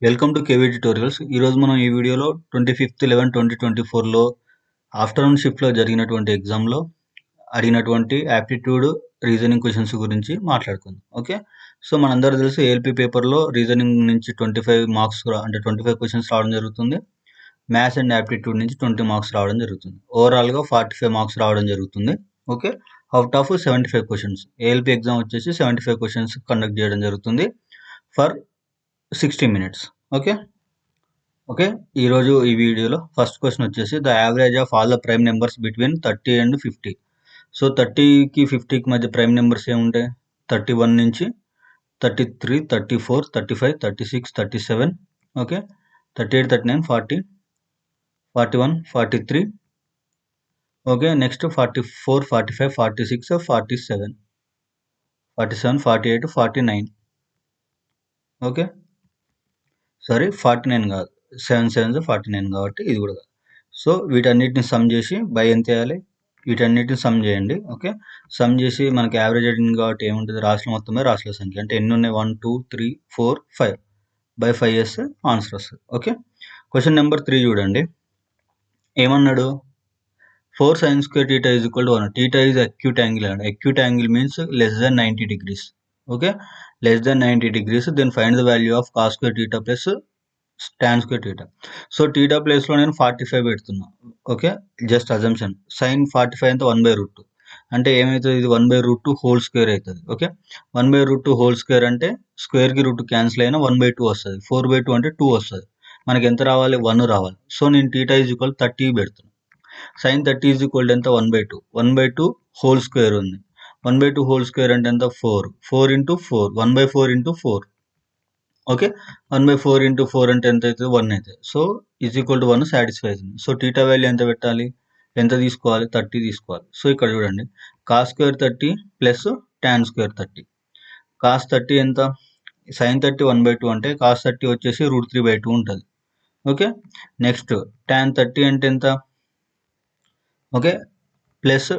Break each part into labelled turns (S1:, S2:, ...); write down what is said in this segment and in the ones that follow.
S1: Welcome to KV tutorials. ఈరోజు మనం ఈ వీడియోలో 25/11/2024లో ఆఫ్టర్నూన్ షిఫ్ట్లో జరిగినటువంటి ఎగ్జామ్లో అడిగినటువంటి యాప్టిట్యూడ్ రీజనింగ్ క్వశ్చన్స్ గురించి మాట్లాడుకుందాం. ఓకే, సో మనందరూ తెలుసు ఏఎల్పి పేపర్లో రీజనింగ్ నుంచి 25 మార్క్స్ అంటే 25 క్వశ్చన్స్ రావడం జరుగుతుంది. మ్యాథ్స్ అండ్ యాప్టిట్యూడ్ నుంచి 20 మార్క్స్ రావడం జరుగుతుంది. ఓవరాల్గా 45 మార్క్స్ రావడం జరుగుతుంది. Okay, out of 75 questions ALP exam వచ్చేసి 75 క్వశ్చన్స్ కండక్ట్ చేయడం జరుగుతుంది ఫర్ 60 minutes. ఓకే, ఈరోజు ఈ వీడియోలో ఫస్ట్ క్వశ్చన్ వచ్చేసి the average of all the prime numbers between 30 and 50. So 30కి 50కి మధ్య ప్రైమ్ నెంబర్స్ ఏముంటాయి? 31 నుంచి 33, 34, 35, 36, 37, okay, 38, 39, 40, 41, 43, okay, next 44, 45, 46, 47, 47, 48, 49, okay, sorry 49 కాదు, 7 7 49 కాబట్టి ఇది కూడా కాదు. సో వీటన్నిటిని సమ్ చేసి బై ఎంత వేయాలి? వీటన్నిటిని సమ్ చేయండి. ఓకే, సమ్ చేసి మనకి యావరేజ్ అడిగింది కాబట్టి ఏముంటుంది? రాశుల మొత్తమే రాశుల సంఖ్య అంటే ఎన్ని ఉన్నాయి? 1 2 3 4 5 బై 5 వేస్తే ఆన్సర్ వస్తుంది. ఓకే, క్వశ్చన్ నెంబర్ 3 చూడండి. ఏమన్నాడు? 4 sin square theta is equal to 1. Theta is acute angle and acute angle means less than 90 degrees. Okay, less than 90 degrees. Then find the value of cos square theta plus tan square theta. So theta place లో నేను 45 పెడుతున్నా. Okay, just assumption. Sign 45 అంటే 1/√2 అంటే ఏమవుతుంది? ఇది 1/√2 whole square అవుతుంది. Okay, 1/√2 whole square అంటే square కి రూట్ క్యాన్సిల్ అయినా 1/2 వస్తుంది. 4/2 అంటే 2 వస్తుంది. మనకి ఎంత రావాలి? 1 రావాలి. సో నేను theta ఈజ్ ఈక్వల్ 30 పెడుతున్నా. సైన్ 30 ఈజ్ ఈక్వల్ ఎంత? 1/2. 1/2 హోల్ స్క్వేర్ ఉంది. 1/2 హోల్ స్క్వేర్ అంటే ఎంత? 4. 4 into 4, 1/4 into 4. ఓకే, 1/4 into 4 అంటే ఎంత అవుతుంది? 1 అవుతుంది. So is equal to 1 satisfy అవుతుంది. సో టీటా వాల్యూ ఎంత పెట్టాలి? ఎంత తీసుకోవాలి? 30 తీసుకోవాలి. సో ఇక్కడ చూడండి, cos square 30 plus tan square 30. Cos 30 ఎంత? సైన్ 30 1/2 అంటే కాస్ 30 వచ్చేసి √3/2 ఉంటుంది. ఓకే, నెక్స్ట్ టాన్ 30 అంటే ఎంత? ఓకే, ప్లస్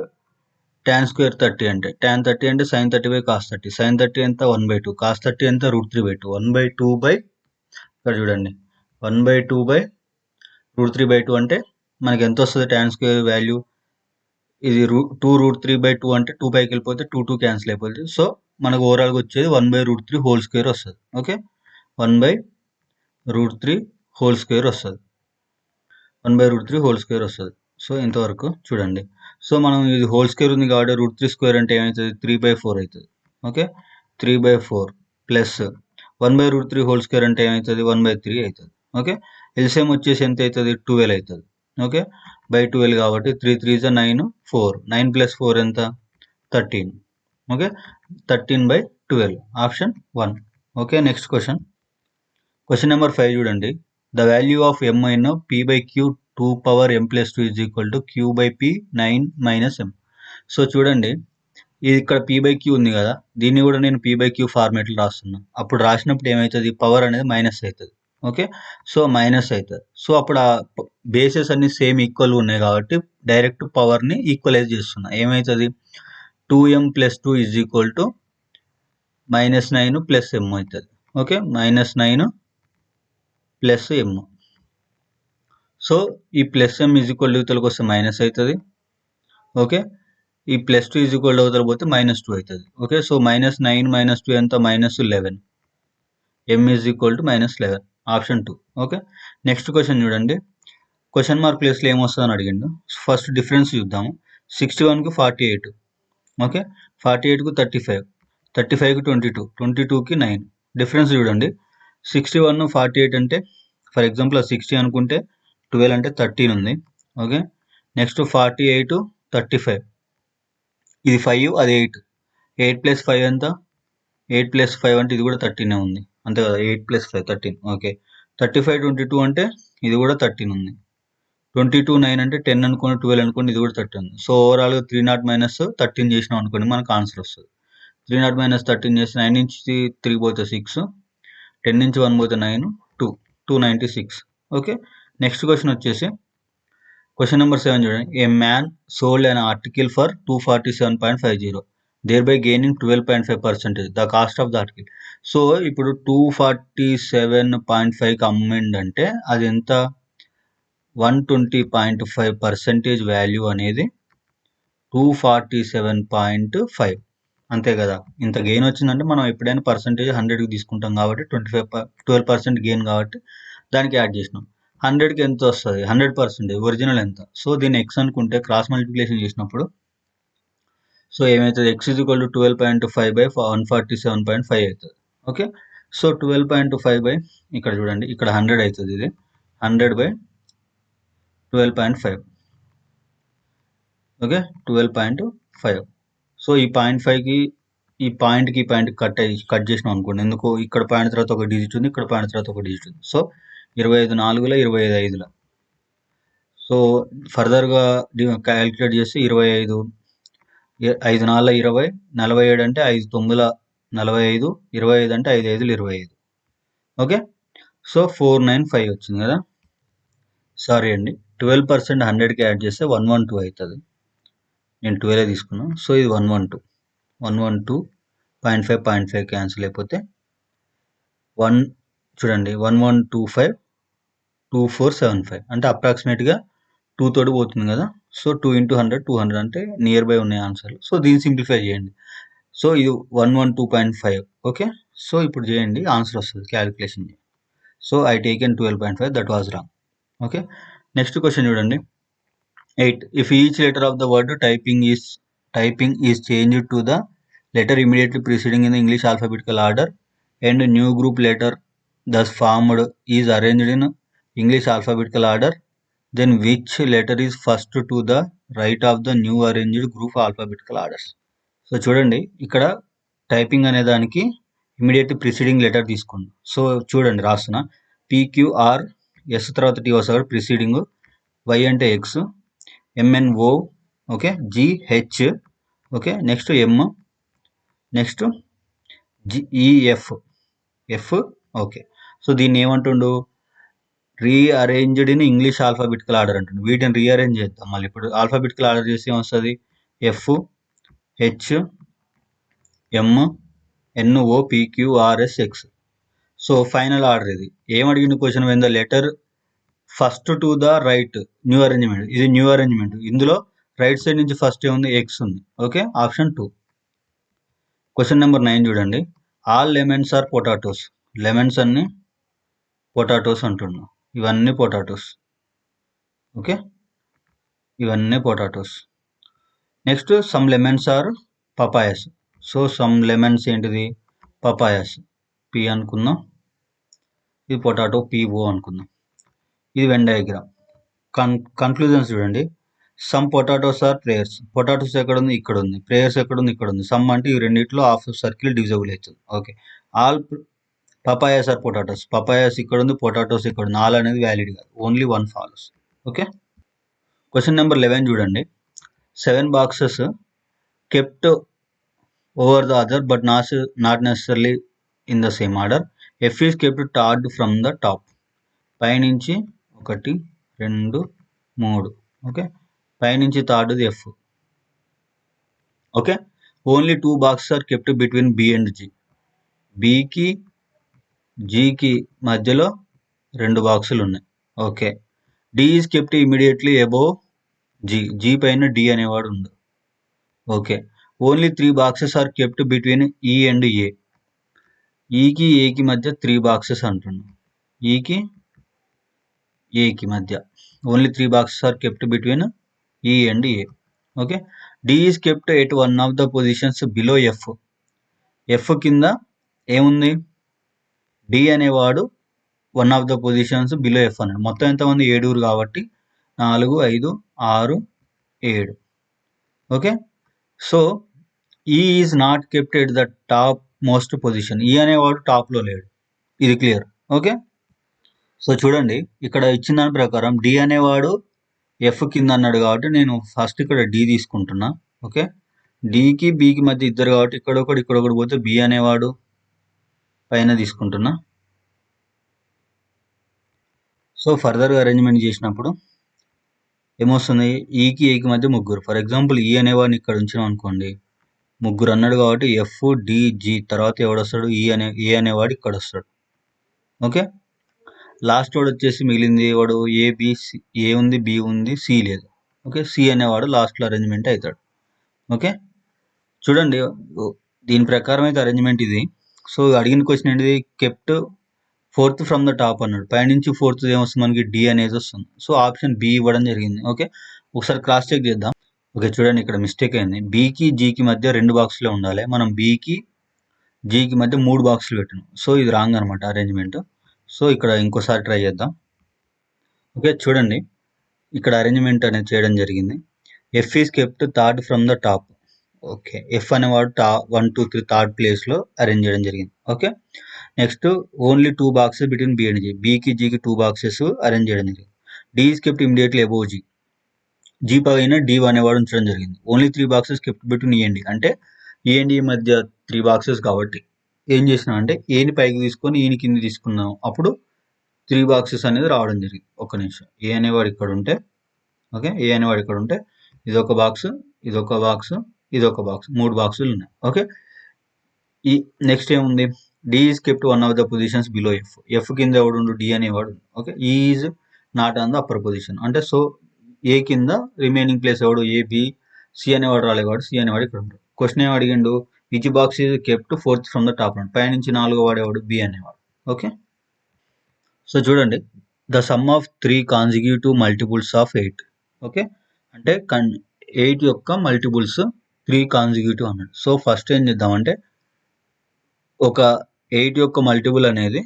S1: టాన్ స్క్వేర్ 30 అంటే టాన్ 30 అంటే సైన్ 30 బై కాస్ 30. సైన్ 30 ఎంత? 1/2. కాస్ 30 ఎంత? √3/2. 1/2 బై ఇక్కడ చూడండి 1/2 బై √3/2 అంటే మనకి ఎంత వస్తుంది? టాన్ స్క్వేర్ వాల్యూ ఇది 2√3/2 అంటే 2 పైకి వెళ్ళిపోతే 2 2 క్యాన్సిల్ అయిపోతుంది. సో మనకు ఓవరాల్గా వచ్చేది 1/√3 హోల్ స్క్వేర్ వస్తుంది. ఓకే, 1/√3 హోల్ స్క్వేర్ వస్తుంది. 1/√3 హోల్ స్క్వేర్ వస్తుంది. సో ఇంతవరకు చూడండి. సో మనం ఇది హోల్ స్క్వేర్ ఉంది కాబట్టి √3 స్క్వేర్ అంటే ఏమవుతుంది? 3/4 అవుతుంది. ఓకే, 3/4 ప్లస్ 1/√3 హోల్ స్క్వేర్ అంటే ఏమవుతుంది? 1/3 అవుతుంది. ఓకే, ఎల్సిఎం వచ్చేసి ఎంత అవుతుంది? 12 అవుతుంది. ఓకే, బై 12 కాబట్టి 3 3 is 9, 4. 9 plus 4 ఎంత? 13. Okay, 13/12 option 1. Okay, next question. Question number 5 చూడండి. The value of m in p/q 2m+2 is equal to q/p 9 - m. So చూడండి, ఇది ఇక్కడ p/q ఉంది కదా, దీన్ని కూడా నేను p/q ఫార్మేట్లో రాస్తున్నా. అప్పుడు రాసినప్పుడు ఏమవుతుంది? పవర్ అనేది మైనస్ అవుతుంది. ఓకే, సో మైనస్ అవుతుంది. సో అప్పుడు ఆ బేసెస్ అన్ని సేమ్ ఈక్వల్ ఉన్నాయి కాబట్టి డైరెక్ట్ పవర్ని ఈక్వలైజ్ చేస్తున్నా. ఏమవుతుంది? 2m+2 is equal to -9 + m అవుతుంది. Okay, -9 + m. సో ఈ ప్లస్ m ఈజ్ ఈక్వల్ యువతలకు వస్తే మైనస్ అవుతుంది. ఓకే, ఈ +2 ఈజ్ ఈక్వల్ యువతలు పోతే -2 అవుతుంది. ఓకే, సో -9 - 2 ఎంత? -11. m is equal to -11 option 2. Okay, next question చూడండి. క్వశ్చన్ మార్క్ ప్లేస్లో ఏమొస్తుందని అడిగిండు. ఫస్ట్ డిఫరెన్స్ చూద్దాము. 61కి 48. ఓకే, 48కు 35, 35కి 22, 22కి 9. డిఫరెన్స్ చూడండి. 61 48 అంటే ఫర్ ఎగ్జాంపుల్ 60 అనుకుంటే 12 అంటే 13 ఉంది. ఓకే, నెక్స్ట్ 48 35, ఇది 5 అది 8. 8 + 5 ఎంత? 8 + 5 అంటే ఇది కూడా 13 ఉంది అంతే కదా. 8 + 5 13. ఓకే, 35 22 అంటే ఇది కూడా 13 ఉంది. 22 9 అంటే 10 అనుకోండి, 12 అనుకోండి, ఇది కూడా 13 ఉంది. సో ఓవరాల్గా 30 - 13 చేసినాం అనుకోండి, మనకు ఆన్సర్ వస్తుంది. 30 - 13 చేసి 9 నుంచి 3 పోతే 6, 10 నుంచి 1 పోతే 9, 296. ఓకే, నెక్స్ట్ క్వశ్చన్ వచ్చేసి క్వశ్చన్ నెంబర్ 7 చూడండి. ఏ man sold an article for 247.50. thereby gaining 12.5%. The cost of the article. So ఇప్పుడు 247.5కి అమ్మిండంటే అది ఎంత, 120.5% వాల్యూ అనేది 247.5 అంతే కదా. ఇంత గెయిన్ వచ్చిందంటే మనం ఎప్పుడైనా పర్సంటేజ్ 100కి తీసుకుంటాం కాబట్టి 12% గెయిన్ కాబట్టి దానికి యాడ్ చేసినాం. 100కి ఎంత వస్తుంది, 100% ఒరిజినల్ ఎంత. సో దీన్ని ఎక్స్ అనుకుంటే క్రాస్ మల్టిప్లికేషన్ చేసినప్పుడు సో ఏమవుతుంది, X is equal to 12.5 by 147.5 అవుతుంది. ఓకే, సో 12.5 బై ఇక్కడ చూడండి ఇక్కడ 100 అవుతుంది, ఇది 100 బై 12.5. ఓకే, 12.5. సో ఈ 0.5కి ఈ పాయింట్కి కట్ చేసినాం అనుకోండి. ఎందుకు, ఇక్కడ పాయింట్ తర్వాత ఒక డిజిట్ ఉంది, ఇక్కడ పాయింట్ తర్వాత ఒక డిజిట్ ఉంది. సో 25 4ల 25 5ల. సో ఫర్దర్గా క్యాలిక్యులేట్ చేసి 25 5 4 20 47 అంటే 5 9 45 25 అంటే 5 5 25. ఓకే, సో 495 వచ్చింది కదా. సారీ అండి, 12% 100కి యాడ్ చేస్తే 112 అవుతుంది. నేను 12 తీసుకున్నాను. సో ఇది 112 0.5 క్యాన్సిల్ అయిపోతే 1 చూడండి 1125 2475 అంటే అప్రాక్సిమేట్గా 2 తోటి పోతుంది కదా. సో 2 × 100 200 అంటే నియర్ బై ఉన్నాయి ఆన్సర్లు. సో దీన్ని సింప్లిఫై చేయండి. సో ఇది 112.5. ఓకే, సో ఇప్పుడు చేయండి ఆన్సర్ వస్తుంది calculation. So I taken 12.5, that was wrong. Okay, next question చూడండి. 8. If each letter of the word typing is changed to the letter immediately preceding in the English alphabetical order and new group letter thus formed is arranged in English alphabetical order, then which letter is first to the right of the new arranged group alphabetical orders? So చూడండి ఇక్కడ typing అనే దానికి immediate preceding letter తీసుకోండి. So చూడండి రాస్తున్నా, PQR S తర్వాత T వస్తుంది preceding, Y అంటే X, MNO, okay, GH, okay, next M, next GEF, F. Okay, so దీన్ని ఏమంటుండు, rearranged in English alphabetical order అంటుండు. వీటిని రీఅరేంజ్ చేద్దాం మళ్ళీ. ఇప్పుడు ఆల్ఫాబెటికల్ ఆర్డర్ చేసి ఏమొస్తుంది, FH MNO PQRSX. So final order ఇది. ఏమడిగిన question, when the letter first to the right new arrangement, ఇది న్యూ అరేంజ్మెంట్. ఇందులో రైట్ సైడ్ నుంచి ఫస్ట్ ఏముంది, ఎక్స్ ఉంది. Okay, option 2. క్వశ్చన్ నెంబర్ 9 చూడండి. All lemons are potatoes. Lemons అన్ని potatoes అంటున్నాం. ఇవన్నీ పొటాటోస్. ఓకే, ఇవన్నీ potatoes. Next some lemons are papayas. So some lemons ఏంటిది, పపాయస్, P అనుకుందాం. ఇది పొటాటో, PO అనుకుందాం. ఇది వెన్ డయాగ్రామ్. కన్క్లూజన్స్ చూడండి. Some potatoes are prayers. Potatoes ఎక్కడ ఉంది, ఇక్కడ ఉంది. ప్రేయర్స్ ఎక్కడ ఉంది, ఇక్కడ ఉంది. సమ్ అంటే ఈ రెండిట్లో హాఫ్ సర్కిల్ డివిజబుల్ అవుతుంది. Okay, all papayas are potatoes. Papayas ఇక్కడ ఉంది, పొటాటోస్ ఇక్కడ ఉంది. ఆల్ అనేది వ్యాలిడ్ కాదు, only 1 follows. Okay, question number 11 చూడండి. 7 boxes kept over the other but not necessarily in the same order. F is kept third from the top. పైనుంచి 1 2 3. Okay, పైనుంచి థర్డ్ది F. Okay, only 2 boxes are kept between B and G. Bకి Gకి మధ్యలో 2 బాక్సులు ఉన్నాయి. Okay, D is kept immediately above G. G పైన D అనేవాడు ఉంది. Okay, only 3 boxes are kept between E and A. ఈకి ఏకి మధ్య 3 బాక్సెస్ అంటున్నాం. ఈకి ఏకి మధ్య only 3 boxes are kept between E and A. Okay, D is kept at one of the positions below F. F కింద ఏముంది, D అనేవాడు one of the positions below F అన్నాడు. మొత్తం ఎంతమంది, 7 కాబట్టి 4 5 6 7. Okay, so E is not kept at the top most position. E అనేవాడు టాప్లో లేడు. ఇది క్లియర్. ఓకే, సో చూడండి ఇక్కడ ఇచ్చిన దాని ప్రకారం D అనేవాడు F కింద అన్నాడు కాబట్టి నేను ఫస్ట్ ఇక్కడ D తీసుకుంటున్నా. ఓకే, Dకి Bకి మధ్య ఇద్దరు కాబట్టి ఇక్కడొకటి పోతే B అనేవాడు పైన తీసుకుంటున్నా. సో ఫర్దర్గా అరేంజ్మెంట్ చేసినప్పుడు ఏమొస్తుంది, ఈకి ఏకి మధ్య 3. ఫర్ ఎగ్జాంపుల్ E అనేవాడిని ఇక్కడ ఉంచినాం అనుకోండి, ముగ్గురు అన్నాడు కాబట్టి ఎఫ్ డి జి తర్వాత ఎవడొస్తాడు ఏ అనేవాడు ఇక్కడ వస్తాడు. ఓకే, లాస్ట్ వాడు వచ్చేసి మిగిలింది వాడు ఏబిసి, ఏ ఉంది, బి ఉంది, సి లేదు. ఓకే, సి అనేవాడు లాస్ట్లో అరేంజ్మెంట్ అవుతాడు. ఓకే, చూడండి దీని ప్రకారం అయితే అరేంజ్మెంట్ ఇది. సో అడిగిన క్వశ్చన్ ఏంటిది, kept fourth from the top అన్నాడు. పైనుంచి ఫోర్త్ ఏమొస్తుంది మనకి, డి అనేది వస్తుంది. సో ఆప్షన్ బి ఇవ్వడం జరిగింది. ఓకే, ఒకసారి క్రాస్ చెక్ చేద్దాం. ఓకే, చూడండి ఇక్కడ మిస్టేక్ అయింది. బికి జీకి మధ్య 2 బాక్సులే ఉండాలి, మనం బికి జీకి మధ్య 3 బాక్సులు పెట్టినాం. సో ఇది రాంగ్ అనమాట అరేంజ్మెంట్. సో ఇక్కడ ఇంకోసారి ట్రై చేద్దాం. ఓకే, చూడండి ఇక్కడ అరేంజ్మెంట్ అనేది చేయడం జరిగింది. F is kept third from the top. Okay, F అనేవాడు 1, 2, 3 థర్డ్ ప్లేస్లో అరేంజ్ చేయడం జరిగింది. Okay, next only 2 boxes between B and G. బీకి జీకి 2 బాక్సెస్ అరేంజ్ చేయడం జరిగింది. D is kept immediately above G. G పైన డి అనేవాడు ఉంచడం జరిగింది. Only 3 boxes kept between E and D. అంటే ఈ అండ్ ఈ మధ్య 3 బాక్సెస్ కాబట్టి ఏం చేసినాం అంటే ఏని పైకి తీసుకొని ఈని కింద తీసుకున్నాం. అప్పుడు 3 బాక్సెస్ అనేది రావడం జరిగింది. ఒక్క నిమిషం, ఏ అనేవాడు ఇక్కడ ఉంటే, ఓకే, ఏ అనేవాడు ఇక్కడ ఉంటే ఇదొక బాక్స్, ఇదొక బాక్స్, ఇదొక బాక్స్, 3 బాక్సులు ఉన్నాయి. ఓకే, ఈ నెక్స్ట్ ఏముంది, D is kept one of the positions below F. F కింద ఎవడు డి అనేవాడు. Okay, is not on the upper position. అంటే సో ఏ కింద రిమైనింగ్ ప్లేస్ ఎవడు, ఏ బి సి అనేవాడు రాలేవాడు, సి అనేవాడు ఇక్కడ ఉంటాడు. క్వశ్చన్ ఏం అడిగిండు, which box is kept fourth from the top and పైనుంచి 4వ వాడేవాడు బి అనేవాడు. ఓకే, సో చూడండి the sum of 3 consecutive multiples of 8. Okay, అంటే 8 యొక్క మల్టిపుల్స్ 3 కాన్సిక్యూటివ్ అన్నాడు. సో ఫస్ట్ ఏం చేద్దామంటే ఒక 8 యొక్క మల్టిపుల్ అనేది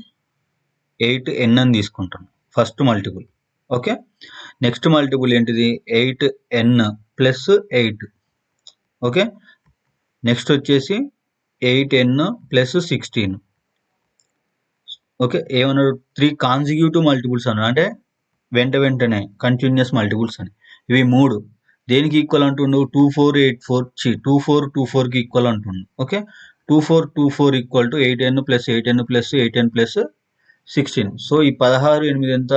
S1: 8n అని తీసుకుంటాం first multiple. Okay, next multiple ఏంటిది 8n ప్లస్ 8. ఓకే, నెక్స్ట్ వచ్చేసి 8n ప్లస్ 16. ఓకే, ఏమన్నాడు 3 కాన్సిక్యూటివ్ మల్టిపుల్స్ అన్నాడు, అంటే వెంటనే కంటిన్యూస్ మల్టిపుల్స్ అని. ఇవి 3 దేనికి ఈక్వల్ అంటుండు, 2424కి ఈక్వల్ అంటుండు. Okay, 2424 equal to 8n plus 8n plus 8n plus 16. So ఈ 16 8 ఎంత,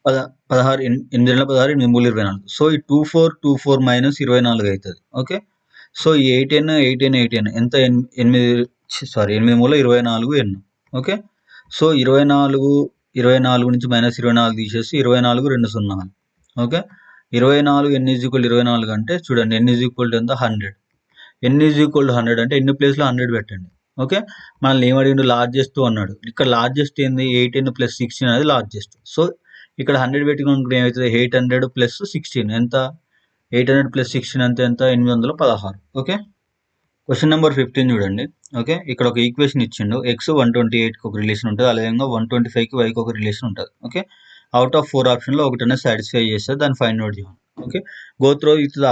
S1: 16 8 16 8 3 24. సో ఈ 2424 మైనస్ 24 అవుతుంది. ఓకే, సో ఈ 8n ఎంత, 8 3 24 n. ఓకే, సో 24 నుంచి మైనస్ 24 తీసేసి 24 2 0. ఓకే, 24 n ఈజ్ ఈక్వల్ 24 అంటే చూడండి n ఈజ్ ఈక్వల్ టు ఎంత 100. n ఈజ్ ఈక్వల్ టు 100 అంటే ఎన్ని ప్లేస్లో 100 పెట్టండి. ఓకే, మనల్ని ఏమడిగిండు, లార్జెస్ట్ అన్నాడు. ఇక్కడ లార్జెస్ట్ ఏంది 8n ప్లస్ 16 అనేది లార్జెస్ట్. సో ఇక్కడ 100 పెట్టుకున్నప్పుడు ఏమవుతుంది, 800 ప్లస్ 16 ఎంత, 800 ప్లస్ 16 అంటే ఎంత 816. ఓకే, క్వశ్చన్ నెంబర్ 15 చూడండి. ఓకే, ఇక్కడ ఒక ఈక్వేషన్ ఇచ్చిండు, x 128కి ఒక రిలేషన్ ఉంటుంది, అదేవిధంగా 125కి వైకి ఒక రిలేషన్ ఉంటుంది. ఓకే, అవుట్ ఆఫ్ 4 ఆప్షన్లో ఒకటనే సాటిస్ఫై చేస్తే దాన్ని ఫైండ్ అవుట్ చేయాలి. Okay, go through with the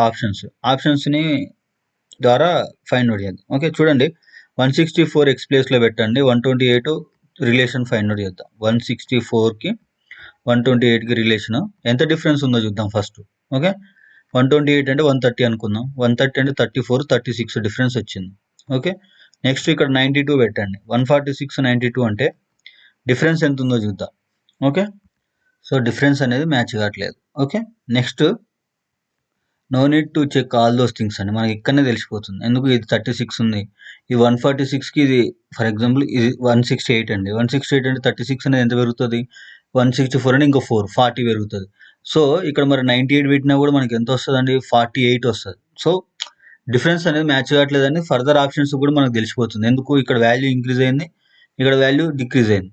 S1: ఆప్షన్స్ని ద్వారా ఫైండ్ అవుట్ చేద్దాం. ఓకే, చూడండి 164 x ప్లేస్లో పెట్టండి, 128 రిలేషన్ ఫైండ్ అవుట్ చేద్దాం. 164కి 128కి రిలేషన్ ఎంత డిఫరెన్స్ ఉందో చూద్దాం ఫస్ట్. ఓకే, 128 అంటే 130 అనుకుందాం, 130 అంటే 34 36 డిఫరెన్స్ వచ్చింది. ఓకే, నెక్స్ట్ ఇక్కడ 92 పెట్టండి, 146 92 అంటే డిఫరెన్స్ ఎంత ఉందో చూద్దాం. ఓకే, సో డిఫరెన్స్ అనేది మ్యాచ్ కావట్లేదు. Okay, next no need to check all those things అండి, మనకి ఇక్కడనే తెలిసిపోతుంది. ఎందుకు ఇది 36 ఉంది, ఈ 146కి ఇది ఫర్ ఎగ్జాంపుల్ ఇది 168 అండి. 168 అంటే 36 అనేది ఎంత పెరుగుతుంది, 164 అంటే ఇంకో 40 పెరుగుతుంది. సో ఇక్కడ మరి 98 పెట్టినా కూడా మనకి ఎంత వస్తుంది అండి, 48 వస్తుంది. సో డిఫరెన్స్ అనేది మ్యాచ్ కావట్లేదని ఫర్దర్ ఆప్షన్స్ కూడా మనకు తెలిసిపోతుంది. ఎందుకు ఇక్కడ వాల్యూ ఇంక్రీజ్ అయింది, ఇక్కడ వాల్యూ డిక్రీజ్ అయింది.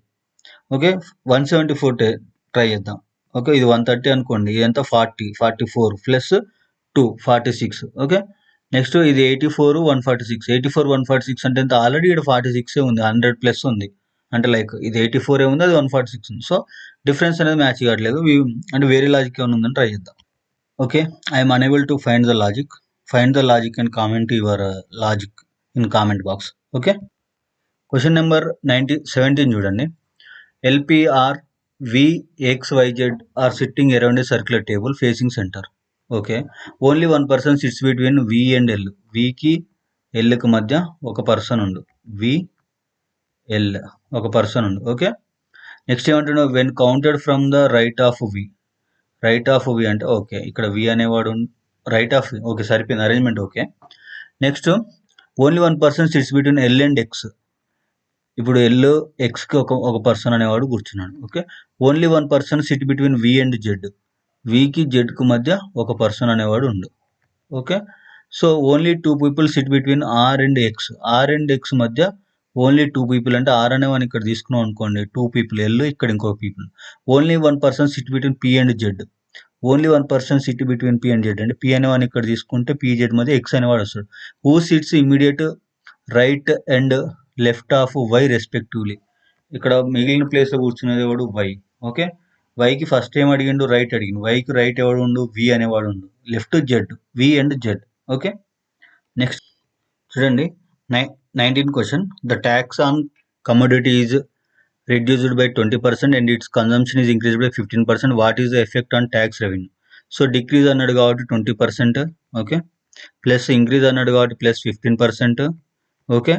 S1: ఓకే, 174 ట్రై చేద్దాం. ఓకే, ఇది 130 అనుకోండి, ఇది ఎంత 44 ప్లస్ 2 46. ఓకే, నెక్స్ట్ ఇది 84 146, 84 146 అంటే ఎంత, ఆల్రెడీ ఇక్కడ 46 ఉంది, 100 ప్లస్ ఉంది, అంటే లైక్ ఇది 84 ఉంది, అది 146 ఉంది. సో డిఫరెన్స్ అనేది మ్యాచ్ కావట్లేదు, అంటే వేరే లాజిక్ ఏమైనా ఉందని ట్రై చేద్దాం. Okay, I'm unable to find the logic and comment your logic in comment box. Okay, question number 17 చూడండి. LPR VXYZ are sitting around a circular table facing centre. Okay, only one person sits between V and L. వికి ఎల్కి మధ్య ఒక person ఉండు, VL ఒక person ఉండు. Okay, next ఏమంటున్నావు, when counted from the right of V అంటే okay ఇక్కడ వి అనేవాడు రైట్ ఆఫ్ వి. ఓకే, సరిపోయింది arrangement. Okay, next only 1 person sits between L and X. ఇప్పుడు ఎల్ ఎక్స్కి ఒక పర్సన్ అనేవాడు కూర్చున్నాడు. Okay, only 1 person sit between V and Z. వికి జెడ్కు మధ్య ఒక పర్సన్ అనేవాడు ఉండు. Okay, so only 2 people sit between R and X. R and X మధ్య ఓన్లీ 2 పీపుల్, అంటే ఆర్ అనేవాడిని ఇక్కడ తీసుకున్నాం అనుకోండి, 2 పీపుల్ ఎల్, ఇక్కడ ఇంకో people. Only 1 person sit between P and Z. Only 1 person sit between P and Z, అంటే P అనేవాడిని ఇక్కడ తీసుకుంటే పి జెడ్ మధ్య ఎక్స్ అనేవాడు వస్తాడు. Who sits immediate right and left of Y respectively. ఇక్కడ మిగిలిన ప్లేస్లో కూర్చునేది ఎవడు? వై. ఓకే, వైకి ఫస్ట్ ఏం అడిగిండు? రైట్ అడిగిండు. వైకి రైట్ ఎవడు ఉండు? వి అనేవాడు ఉండు. Left Z, V and Z. Okay, next చూడండి 19 question. The tax on commodity is reduced by 20% and its consumption is increased by 15%. What is the effect on tax revenue? So decrease అన్నాడు కాబట్టి 20%. Okay, plus increase అన్నాడు కాబట్టి plus 15%. Okay,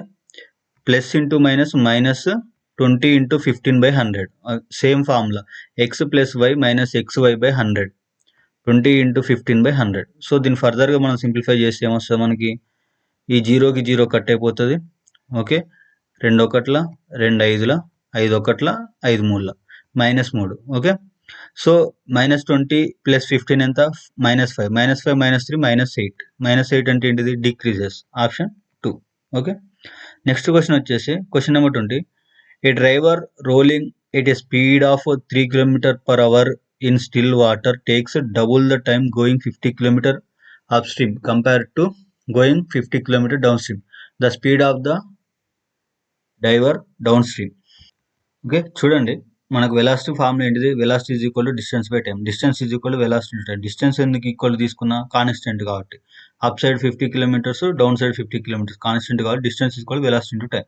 S1: plus into minus 20 into 15/100. Same formula, x plus y minus x y by 100, 20 into 15/100. So దీన్ని ఫర్దర్గా మనం simplify చేస్తే ఏమొస్తుంది మనకి? ఈ జీరోకి జీరో కట్ అయిపోతుంది. ఓకే, 2 ఒకట్ల 2 ఐదుల 5 ఒకట్ల 5 మూడుల -3. ఓకే, సో -20 ప్లస్ 15 ఎంత? -5. -5 -3 -8. -8 అంటే ఏంటిది? Decreases. Option 2. Okay, next question వచ్చేసి question number 20. A driver rolling at a speed of 3 km/h in still water takes double the time going 50 km upstream compared to going 50 km downstream. The speed of the diver downstream. Okay, చూడండి మనకు velocity formula ఏంటిది? Velocity is equal to distance by time. Distance is equal to velocity into time. Distance ఎందుకు equal తీసుకున్నా? Constant కాబట్టి. Up side 50 kilometres, down side 50 kilometres, constant కాబట్టి distance is equal velocity into time.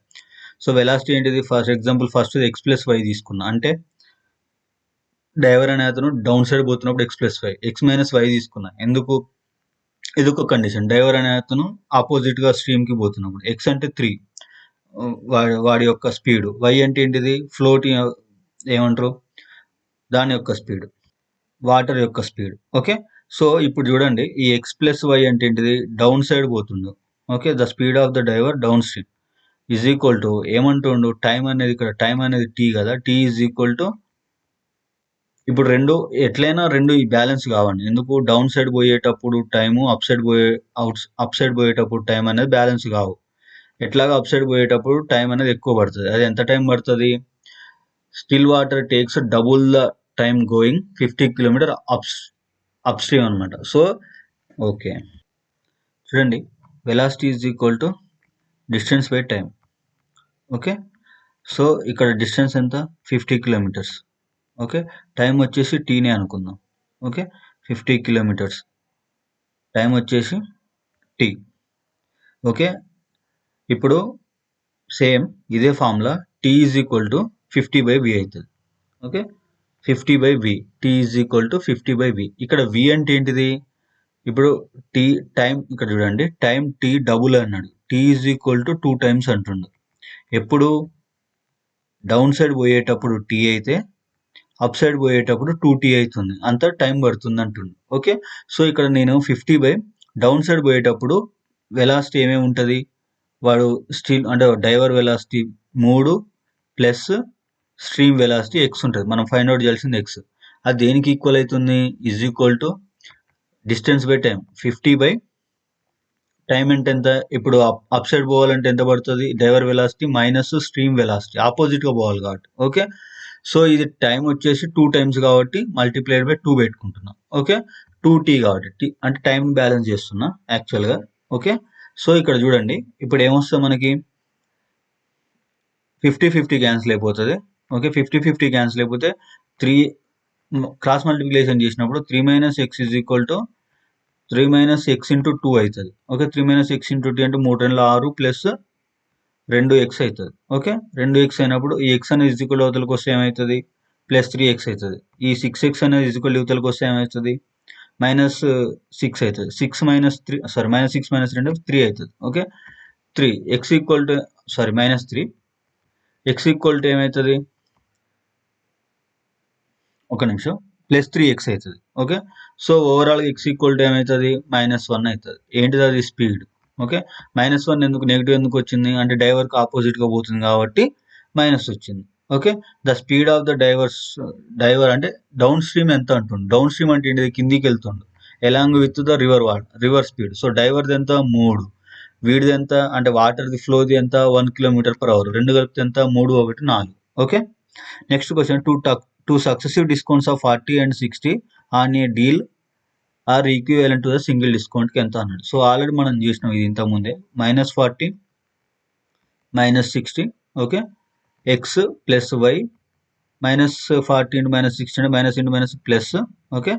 S1: So velocity ఏంటిది? First example first X plus Y తీసుకున్నా, అంటే diver అనే అతను down side పోతున్నప్పుడు X plus Y. X minus Y తీసుకున్నా ఎందుకు? ఇది ఒక కండిషన్. డైవర్ అనే అతను ఆపోజిట్గా స్ట్రీమ్కి పోతున్నప్పుడు. ఎక్స్ అంటే 3 వాడి యొక్క స్పీడ్. వై అంటే ఏంటిది? ఫ్లోట్ ఏమంటారు దాని యొక్క స్పీడ్, వాటర్ యొక్క స్పీడ్. ఓకే, సో ఇప్పుడు చూడండి ఈ ఎక్స్ ప్లస్ వై అంటే ఏంటిది? డౌన్ సైడ్ పోతుండు. Okay, the speed of the diver downstream is equal to ఏమంటుండు? టైం అనేది, ఇక్కడ టైం అనేది టీ కదా, టీ ఈజ్ ఈక్వల్ టు, ఇప్పుడు ఎట్లయినా రెండు ఈ బ్యాలెన్స్ కావండి. ఎందుకు? డౌన్ సైడ్ పోయేటప్పుడు టైము, అప్ సైడ్ పోయేటప్పుడు టైం అనేది బ్యాలెన్స్ కావు. ఎట్లాగా అప్ సైడ్ పోయేటప్పుడు టైం అనేది ఎక్కువ పడుతుంది. అది ఎంత టైం పడుతుంది? Still water takes double the time going 50 km up stream అనమాట. సో ఓకే, చూడండి velocity is equal to distance by time. Okay, so ఇక్కడ డిస్టెన్స్ ఎంత? 50 కిలోమీటర్స్. ఓకే, టైం వచ్చేసి టీనే అనుకుందాం. ఓకే, 50 కిలోమీటర్స్, టైం వచ్చేసి టీ. ఓకే, ఇప్పుడు సేమ్ ఇదే formula T is equal to 50/v అవుతుంది. Okay, 50/v, T is equal to 50/v. ఇక్కడ v అంటే ఏంటిది? ఇప్పుడు టీ టైం, ఇక్కడ చూడండి టైం టీ డబుల్ అన్నాడు. T is equal to 2 times అంటుండు. ఎప్పుడు? డౌన్ సైడ్ పోయేటప్పుడు టీ అయితే అప్ సైడ్ పోయేటప్పుడు 2t అవుతుంది. అంత టైం పడుతుంది అంటుండు. ఓకే, సో ఇక్కడ నేను 50 డౌన్ సైడ్ పోయేటప్పుడు వెలాసిటీ ఏమేమి ఉంటుంది? వాడు స్టిల్ అంటే diver velocity 3 plus stream velocity x ఉంటుంది. మనం ఫైండ్ అవుట్ చేయాల్సింది ఎక్స్. అది దేనికి ఈక్వల్ అవుతుంది? Is equal to distance by time. 50 time అంటే ఎంత? ఇప్పుడు అప్ సైడ్ పోవాలంటే ఎంత పడుతుంది? Diver velocity minus stream velocity, ఆపోజిట్గా పోవాలి కాబట్టి. ఓకే, సో ఇది టైం వచ్చేసి 2 టైమ్స్ కాబట్టి మల్టిప్లైడ్ బై 2 పెట్టుకుంటున్నాం. ఓకే, 2t కాబట్టి అంటే టైం బ్యాలెన్స్ చేస్తున్నా యాక్చువల్గా. ఓకే, సో ఇక్కడ చూడండి ఇప్పుడు ఏమొస్తుంది మనకి? 50/50 క్యాన్సిల్ అయిపోతుంది. ఓకే, 50/50 క్యాన్సిల్ అయిపోతే 3 క్రాస్ మల్టిప్లికేషన్ చేసినప్పుడు 3 - x is equal to 3 - x into 2 అవుతుంది. ఓకే, 3 - x ఇంటూ 2 అంటే 3 2 6 ప్లస్ 2x అవుతుంది. ఓకే, 2x అయినప్పుడు ఈ x అనేది ఈక్వల్ అవతలకి వస్తే ఏమవుతుంది? ప్లస్ 3x అవుతుంది. ఈ 6x అనేది ఈక్వల్ యువతలకి వస్తే ఏమవుతుంది? -6 అవుతుంది. 6 - 3 సారీ -6 - 2 అంటే 3 అవుతుంది. Okay, 3 x equal to sorry -3 x equal to ఏమవుతుంది? ఒక నిమిషం, ప్లస్ 3x అవుతుంది. ఓకే, సో ఓవరాల్గా x ఈక్వల్ టు ఏమవుతుంది? -1 అవుతుంది. ఏంటిది? అది స్పీడ్. ఓకే, -1 ఎందుకు, నెగిటివ్ ఎందుకు వచ్చింది అంటే డైవర్కి ఆపోజిట్గా పోతుంది కాబట్టి మైనస్ వచ్చింది. Okay, the speed of the diver అంటే డౌన్ స్ట్రీమ్ ఎంత అంటుంది. డౌన్ స్ట్రీమ్ అంటే ఏంటిది, కిందికి వెళ్తుండు along with the river speed. So డైవర్ది ఎంత 3, వీడిది ఎంత అంటే వాటర్ది ఫ్లోది ఎంత 1 km/h, రెండు కలిపితే ఎంత 3 1 4. Okay, next question, two successive discounts of 40 and 60 on a deal are equivalent to the single డిస్కౌంట్కి ఎంత అన్నాడు. సో ఆల్రెడీ మనం చేసినాం ఇది ఇంతకుముందే, -40 -60. Okay, x plus y, -40 into -60 అంటే minus into minus plus. Okay,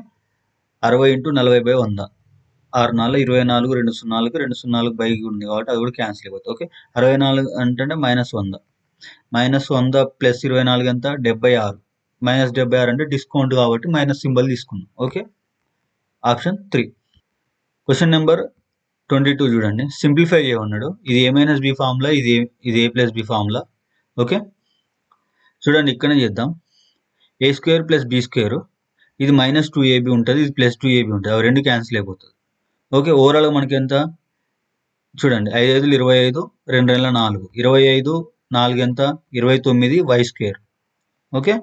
S1: 60 into 40/100, 6 4 24, 2 0కి 2 0కి బై ఉంది కాబట్టి అది కూడా క్యాన్సిల్ అయిపోతుంది. ఓకే, 64 అంటే -100, -100 ప్లస్ 24 ఎంత 76, -76 అంటే డిస్కౌంట్ కాబట్టి మైనస్ సింబల్ తీసుకున్నాం. Okay, option 3. క్వశ్చన్ నెంబర్ 22 చూడండి, సింప్లిఫై చేయమన్నాడు. ఇది A-B ఫార్ములా, ఇది A+B ఫార్ములా. ఓకే, చూడండి ఇక్కడనే చేద్దాం. A² + B², ఇది -2AB ఉంటుంది, ఇది +2AB ఉంటుంది, అవి రెండు క్యాన్సిల్ అయిపోతుంది. ఓకే, ఓవరాల్గా మనకి ఎంత చూడండి, 5 5 25, 2 2 4, 25 4 ఎంత 29y². ఓకే,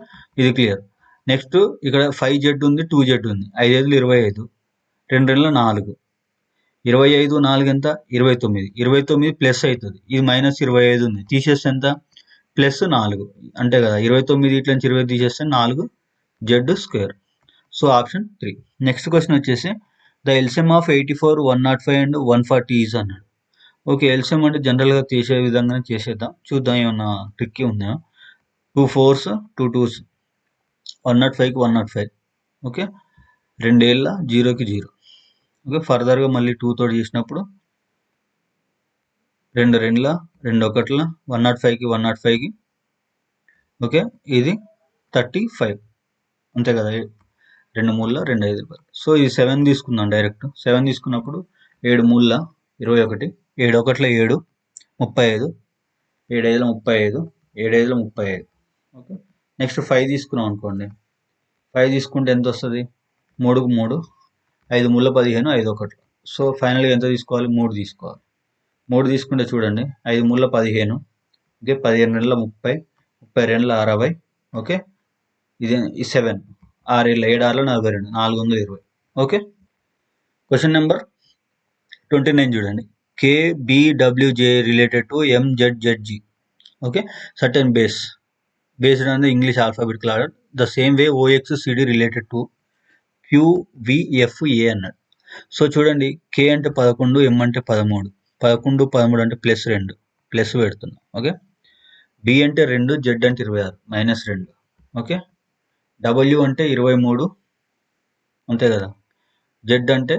S1: ఇది క్లియర్. నెక్స్ట్ ఇక్కడ 5z ఉంది, 2z ఉంది, 5 5 25, 2 2 4, 25 4 ఎంత 29, 29 ప్లస్ అవుతుంది, ఇది -25 ఉంది, తీసేస్తే ఎంత +4 అంటే కదా 29 ఇట్లా నుంచి 20 తీసేస్తే 4z². So option 3. Next question వచ్చేసి, the LCM of 84, 105 and 140 is అన్నాడు. ఓకే, ఎల్సిఎం అంటే జనరల్గా చేసే విధంగానే చేసేద్దాం, చూద్దాం ఏమన్నా ట్రిక్కీ ఉందా. 2 4s 2 2s, 105కి 105. ఓకే, 2 ఏళ్ళ 0కి 0. ఓకే, ఫర్దర్గా మళ్ళీ 2 తోటి చేసినప్పుడు 2 2ల 2 1ల 105కి 105కి. ఓకే, ఇది 35 అంతే కదా, 2 3ల 2 5. సో ఇది 7 తీసుకుందాం డైరెక్ట్. 7 తీసుకున్నప్పుడు 7 3ల 21, 7 1ల 7 35, 7 5ల 35, 7 5ల 35. ఓకే, నెక్స్ట్ 5 తీసుకున్నాం అనుకోండి, 5 తీసుకుంటే ఎంత వస్తుంది 3కు 3, 5 3ల 15, 5 1. సో ఫైనల్గా ఎంత తీసుకోవాలి 3 తీసుకోవాలి. 3 తీసుకుంటే చూడండి, 5 3ల 15, ఓకే 15 2ల 30, 30 2ల 60. ఓకే, ఇది 7, 6 7 6ల 42, 420. ఓకే, క్వశ్చన్ నెంబర్ 29 చూడండి, KBWJ related to MZZG. Okay, certain based on the English alphabetical order, the same way OXCD related to QVFA అన్నాడు. సో చూడండి, K అంటే 11, M అంటే 13, 11 13 అంటే +2 ప్లస్ పెడుతున్నాం. ఓకే, B అంటే 2, Z అంటే 26 -2. ఓకే, W అంటే 23 అంతే కదా, Z అంటే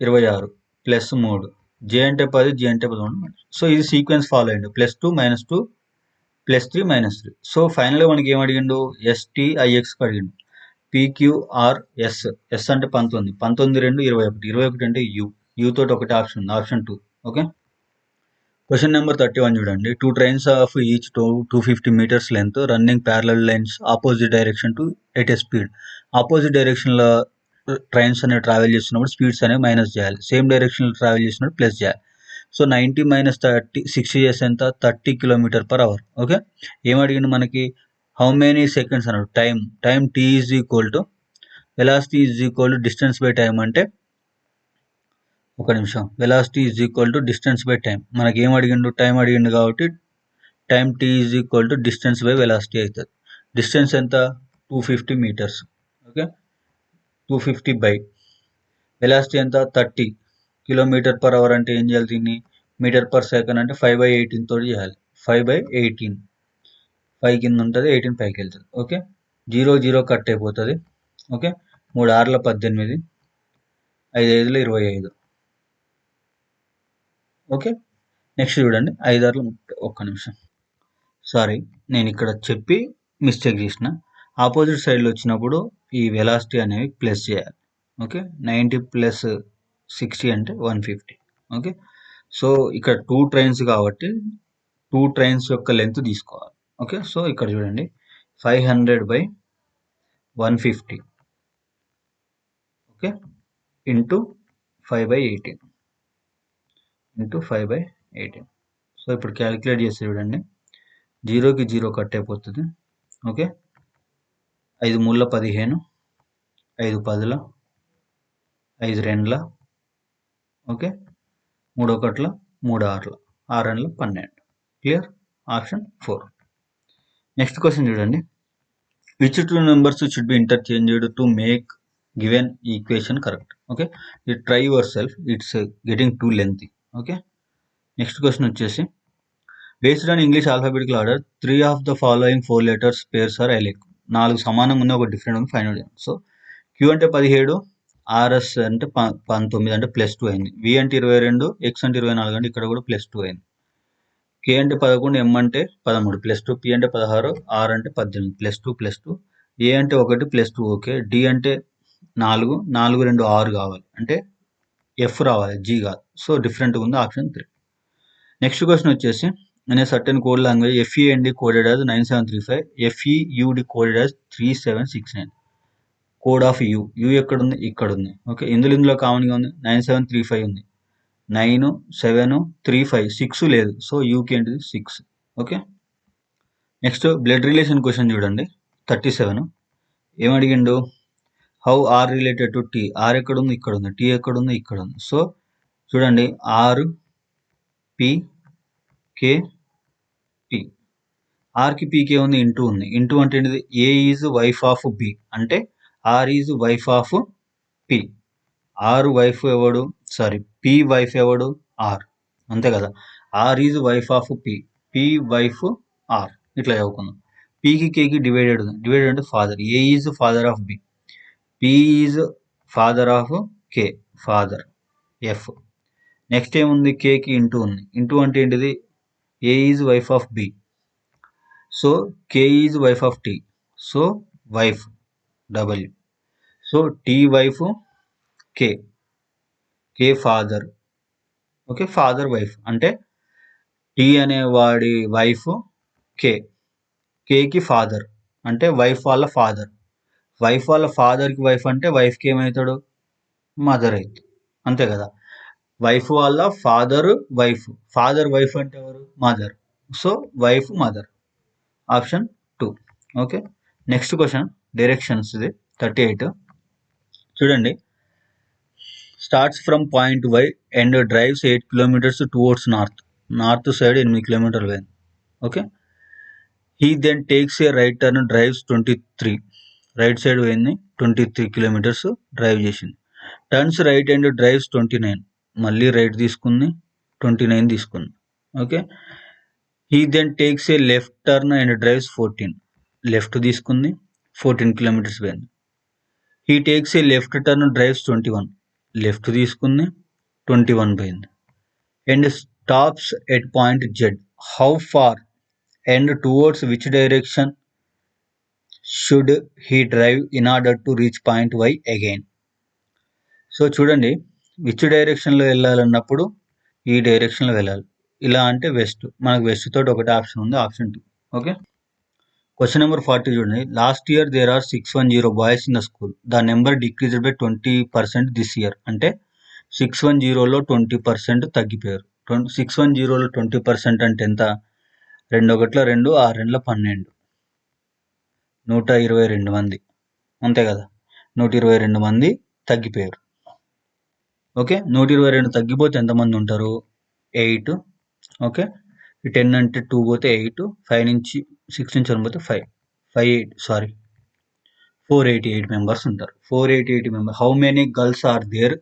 S1: 26 +3, J అంటే 10, G అంటే 11. సో ఇది సీక్వెన్స్ ఫాలో అయ్యిండు, +2 -2 +3 -3. సో ఫైనల్గా మనకి ఏం అడిగిండు, STIXకి అడిగిండు. PQRS, S అంటే 19, 19 2 21, 21 అంటే U తోటి ఒకటి ఆప్షన్ ఉంది, ఆప్షన్ 2. ఓకే, క్వశ్చన్ నెంబర్ 31 చూడండి, 2 trains of each 250 meters length running parallel lines opposite direction to at a speed. Opposite డైరెక్షన్లో ట్రైన్స్ అనేవి ట్రావెల్ చేస్తున్నప్పుడు స్పీడ్స్ అనేవి మైనస్ చేయాలి, సేమ్ డైరెక్షన్లో ట్రావెల్ చేసినప్పుడు ప్లస్ చేయాలి. సో 90 - 30 60 చేస్తే ఎంత 30 km/h. ఓకే, ఏమడిగిండు మనకి, హౌ మెనీ సెకండ్స్ అన్నాడు, time T is equal to velocity is equal to distance by time అంటే, ఒక నిమిషం, velocity is equal to distance by time. మనకి ఏం అడిగిండు, టైం అడిగిండు కాబట్టి time T is equal to distance by velocity అవుతుంది. డిస్టెన్స్ ఎంత 250 meters. ఓకే, 250 బై వెలాసిటీ ఎంత 30 km/h అంటే ఏం చేయాలి, దీన్ని మీటర్/సెకండ్ అంటే 5/18 తోటి చేయాలి. 5/18, 5 కింద ఉంటుంది, 18 పైకి వెళ్తుంది. ఓకే, 0 0 కట్ అయిపోతుంది. ఓకే, 3 6ల 18, 5 5ల 25. ఓకే, నెక్స్ట్ చూడండి 5 6ల 30. ఒక్క నిమిషం, సారీ నేను ఇక్కడ చెప్పి మిస్టేక్ చేసిన. ఆపోజిట్ సైడ్లో వచ్చినప్పుడు ఈ వెలాసిటీ అనేవి ప్లస్ చేయాలి. ఓకే, 90 + 60 అంటే 150. ఓకే, సో ఇక్కడ 2 trains కాబట్టి 2 trains యొక్క లెంత్ తీసుకోవాలి. ఓకే, సో ఇక్కడ చూడండి 500/150. Okay, into 5/18. ఇంటూ 5/18. సో ఇప్పుడు క్యాలిక్యులేట్ చేసి చూడండి, 0కి 0 కట్ అయిపోతుంది. ఓకే, 5 మూల 15, 5 10ల, 5 2ల, ఓకే, 3 1ల, 3 6ల, 6 2ల 12. క్లియర్? ఆప్షన్ 4. నెక్స్ట్ క్వశ్చన్ చూడండి, which two numbers should be interchanged to make given equation correct? Okay, you try yourself, it's getting too lengthy. Okay, next question వచ్చేసి, based on English alphabetical order 3 of the following 4 letters pairs are alike. 4 సమానంగా ఉంది, ఒక different ఉంది, find out. So Q అంటే 17, RS అంటే 19 అంటే +2 అయింది, V అంటే 22, X అంటే 24 అంటే ఇక్కడ కూడా +2 అయింది, K అంటే 11, M అంటే 13 +2, P అంటే 16, R అంటే 18 +2 +2, A అంటే 1 +2, ఓకే, D అంటే 4, 4 2 6 కావాలి, అంటే F రావాలి, G కాదు. సో డిఫరెంట్గా ఉంది, ఆప్షన్ 3. నెక్స్ట్ క్వశ్చన్ వచ్చేసి, in a certain code language FEND coded as 9735, FEUD coded as 3769. Code of U ఎక్కడ ఉంది? ఇక్కడ ఉంది. ఓకే, ఇందులో కామన్గా ఉంది, 9735 ఉంది, 9 7 3 5 6 లేదు, సో యూకి ఏంటిది 6. Okay, next blood relation question చూడండి, 37. ఏమడిగిండు? How are related to T. R ఎక్కడ ఉంది? ఇక్కడ ఉంది. టీ ఎక్కడ ఉంది? ఇక్కడ ఉంది. సో చూడండి, ఆర్ పి కే టీ. ఆర్కి పీకే ఉంది, ఇంటూ ఉంది. ఇంటూ అంటే ఏంటిది? A is wife of B, అంటే R is wife of P. R wife ఎవడు? సారీ, పి వైఫ్ ఎవడు? ఆర్, అంతే కదా. R is wife of P, P wife R, ఇట్లా చదువుకుందాం. పీకి కేకి డివైడెడ్ ఉంది, డివైడెడ్ అంటే father. A is father of B, P is father of K, father F. Next ఏముంది? కేకి ఇంటూ ఉంది. ఇంటూ అంటే ఏంటిది? A is wife of B, so K is wife of T, so wife W. So T wife K, K father. Okay, father wife అంటే T అనే వాడి wife K, కేకి father అంటే వైఫ్ వాళ్ళ ఫాదర్. వైఫ్ వాళ్ళ ఫాదర్కి వైఫ్ అంటే వైఫ్కి ఏమవుతాడు? మదర్ అవుతుంది, అంతే కదా. వైఫ్ వాళ్ళ ఫాదర్ వైఫ్, ఫాదర్ వైఫ్ అంటే ఎవరు? Mother. So wife mother, option 2. Okay, next question directions, ఇది 38. చూడండి, starts from point Y and drives 8 kilometers towards north side 8 kilometers పోయింది. Okay, he then takes a right turn, drives 23, right side పోయింది, 23 kilometers drive చేసింది. Turns right and drives 29, మళ్ళీ right తీసుకుంది, 29 తీసుకుంది. Okay, he then takes a left turn and drives 14, left తీసుకుంది, 14 kilometers పోయింది. He takes a left turn, drives 21, left తీసుకుంది, 21 పోయింది. And stops at point Z, how far and towards which direction should he drive in order to reach point Y again. So చూడండి, which డైరెక్షన్లో వెళ్ళాలన్నప్పుడు ఈ డైరెక్షన్లో వెళ్ళాలి. ఇలా అంటే వెస్ట్, మనకు వెస్ట్ తోటి ఒకటి ఆప్షన్ ఉంది, ఆప్షన్ 2. ఓకే, క్వశ్చన్ నెంబర్ 40 చూడండి, last year there are 610 boys in the school, the number decreased by 20% this year. అంటే 610లో 20% తగ్గిపోయారు. 610లో 20% అంటే ఎంత? 2 1 2, 6 2 12, 122 మంది, అంతే కదా. 122 మంది తగ్గిపోయారు. ఓకే, 122 తగ్గిపోతే ఎంతమంది ఉంటారు? 8. ఓకే, 10 అంటే 2 పోతే 8, 5 నుంచి 6 నుంచి 1 పోతే 5, 488 మెంబర్స్ ఉంటారు. 488 members. How many girls are there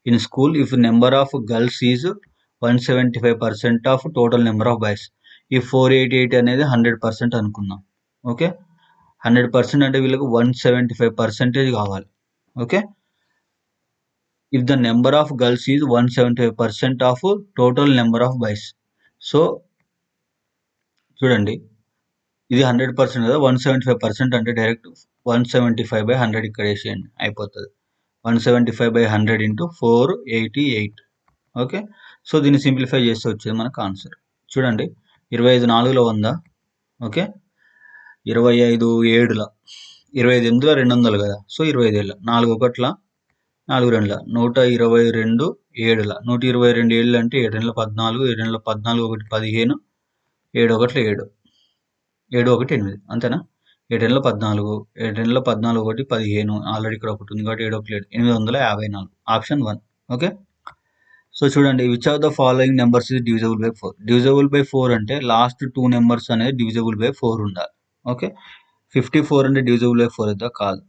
S1: in school if number of girls is 175% of total number of boys. ఈ 488 అనేది 100% అనుకుందాం. ఓకే, 100% అంటే వీళ్ళకి 175% కావాలి. Okay, if the number of girls is 175% of total number of boys. So చూడండి, ఇది 100% కదా, 175% అంటే డైరెక్ట్ 175/100 ఇక్కడ వేసేయండి, అయిపోతుంది. 175/100 ఇంటూ 488. ఓకే, సో దీన్ని సింప్లిఫై చేస్తే వచ్చేది మనకు ఆన్సర్. చూడండి, 25 4లో 100, ఓకే, 25 7ల 25 8 200 కదా, సో 25 4 1 4 రెండ్ల 122 ఏడుల 122 ఏళ్ళు అంటే 7 రెండ్ల 14 7 రెండ్ల 14 1 15 7 1 7 7 1 8 అంతేనా 7 రెండ్ల 14 7 రెండ్ల 14 1 15 ఆల్రెడీ ఇక్కడ ఒకటి ఉంది కాబట్టి 7 1 7 854 ఆప్షన్ 1 ఓకే. సో చూడండి which of the following numbers is divisible by 4. Divisible by 4 అంటే లాస్ట్ 2 నెంబర్స్ అనేది డివిజబుల్ బై 4 ఉండాలి. ఓకే 54 అంటే డివిజబుల్ బై 4 అయితే కాదు.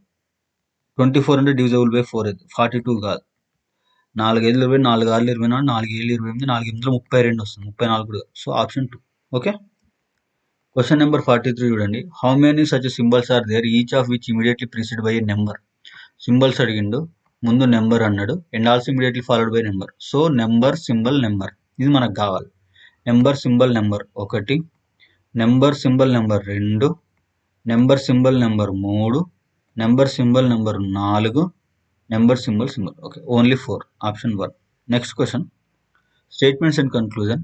S1: 24 అంటే డివిజబుల్ బై 4 అయితే 42 కాదు. 4 5 20 4 6 24 4 7 28 4 8 32 వస్తుంది 34 so option 2 okay. Question number 43 చూడండి. How many such symbols are there each of which immediately preceded by a number. Symbols అడిగిండు, ముందు నెంబర్ అన్నాడు and also immediately followed by number. So number symbol number ఇది మనకు కావాలి. Number symbol number 1, number symbol number 2, number symbol number 3, number symbol number 4, number symbol okay only 4 option 1. Next question statements and conclusion.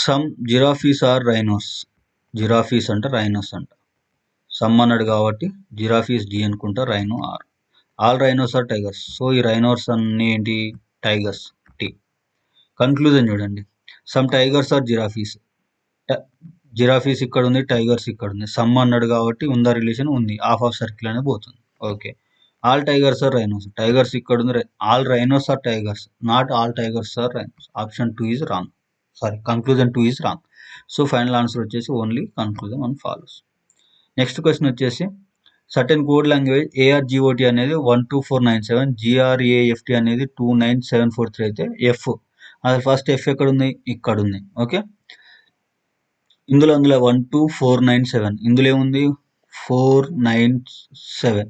S1: Some giraffes are rhinos. Giraffes అంట rhinos అంట. Some అన్నాడు కాబట్టి giraffes D అనుకుంటా, rhino R. All rhinos are tigers. So ఈ rhinos అన్ని ఏంటి tigers T. Conclusion చూడండి. Some tigers are giraffes. Giraffes ఇక్కడ ఉంది, టైగర్స్ ఇక్కడ ఉంది. సమ్ అన్నాడు కాబట్టి ఉందా రిలేషన్ ఉంది, హాఫ్ ఆఫ్ సర్కిల్ అనేది పోతుంది. Okay all tigers are rhinos. Tigers ఇక్కడ ఉంది, all rhinos are tigers, not all tigers are rhinos. Option 2 is wrong. Sorry conclusion 2 is wrong. So final answer వచ్చేసి only conclusion 1 follows. Next question వచ్చేసి certain code language ARGOT అనేది 12497, GRAFT అనేది 29743 అయితే F అది first F ఎక్కడ ఉంది, ఇక్కడ ఉంది. ఓకే అందులో 12497 ఇందులో ఏముంది 497.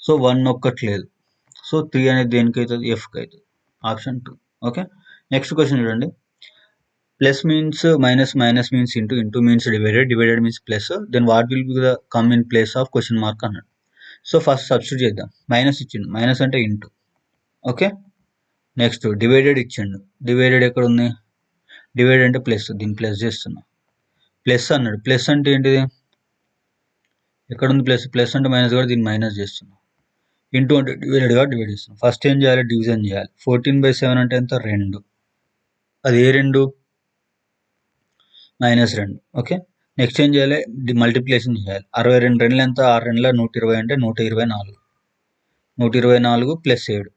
S1: సో 1 ఒక్కటి లేదు. సో 3 అనేది దేనికి అవుతుంది, ఎఫ్కి అవుతుంది. Option 2 okay. నెక్స్ట్ క్వశ్చన్ చూడండి. Plus means minus, minus means into means divided means plus, then what will be the come in place of question mark అన్నాడు. సో ఫస్ట్ సబ్స్టిట్యూట్ చేద్దాం. మైనస్ ఇచ్చిండు, మైనస్ అంటే ఇంటూ. ఓకే నెక్స్ట్ డివైడెడ్ ఇచ్చిండు, divided ఎక్కడ ఉంది, divided అంటే plus, దీన్ని plus చేస్తున్నా. ప్లస్ అన్నాడు, ప్లస్ అంటే ఏంటిది, ఎక్కడ ఉంది ప్లస్, ప్లస్ అంటే మైనస్ కూడా దీన్ని మైనస్ చేస్తున్నాం. ఇంటూ అంటే డివైడెడ్గా డివైడ్ చేస్తున్నాం. ఫస్ట్ ఏం చేయాలి, డివిజన్ చేయాలి. 14/7 అంటే ఎంత, 2. అది ఏ 2, -2. ఓకే నెక్స్ట్ ఏం చేయాలి, మల్టిప్లికేషన్ చేయాలి. 62 రెండ్లు ఎంత, 6 రెండ్ల 120 అంటే 124. 124 ప్లస్ 7,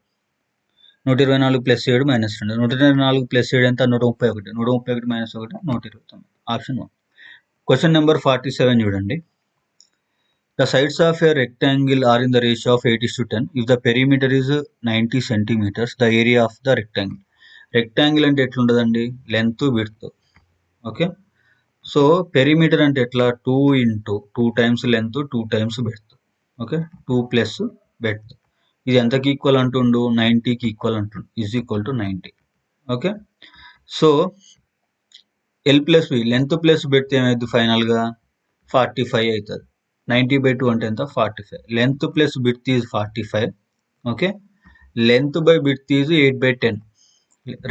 S1: 124 ప్లస్ 7 -2. 124 ప్లస్ 7 ఎంత, 131. 131 -1 129. ఆప్షన్ 1. క్వశ్చన్ నెంబర్ 47 చూడండి. The sides of a rectangle are in the ratio of 8:10. If the perimeter is 90 centimeters, the area of the rectangle. Rectangle అంటే ఎట్లుంటుందండి, length width. Okay so perimeter అంటే ఎట్లా, 2 × 2 times length 2 times breadth. Okay 2 plus breadth. ఇది ఎంతకి equal అంటుండు, 90కి equal అంటుండు, = 90. Okay so L plus B, length plus breadth ఏమైంది ఫైనల్గా 45 అవుతుంది. 90/2 అంటే ఎంత, 45. Length plus breadth is 45. Okay length by breadth is 8/10.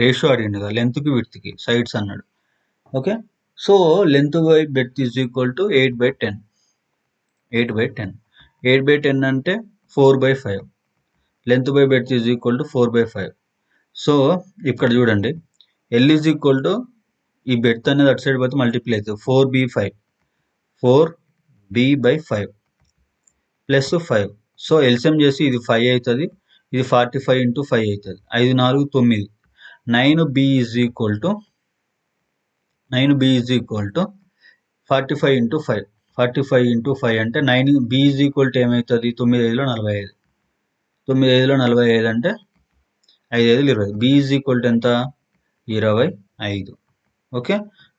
S1: Ratio అడిగిండు కదా లెంత్కి బిడ్త్కి, సైడ్స్ అన్నాడు. Okay so length by breadth is equal to 8/10. 8/10. 8/10 అంటే 4/5. Length by breadth is equal to 4/5. So ఇక్కడ చూడండి ఎల్ ఈజ్ ఈక్వల్ టు ఈ బెడ్త్ అనేది అటు సైడ్ పోతే మల్టిప్లై అవుతుంది. 4b/5 4b/5 plus 5. So LCM చేసి ఇది 5 అవుతుంది, ఇది 45 × 5 అవుతుంది. 5 4 9. 9b is equal to 45 × 5. 45 × 5 అంటే 9b ఈజ్ ఈక్వల్ టు ఏమవుతుంది, 9 5 45. 9 5 45 అంటే 5 5 20. b ఈజ్ ఈక్వల్ టు ఎంత, 25. Okay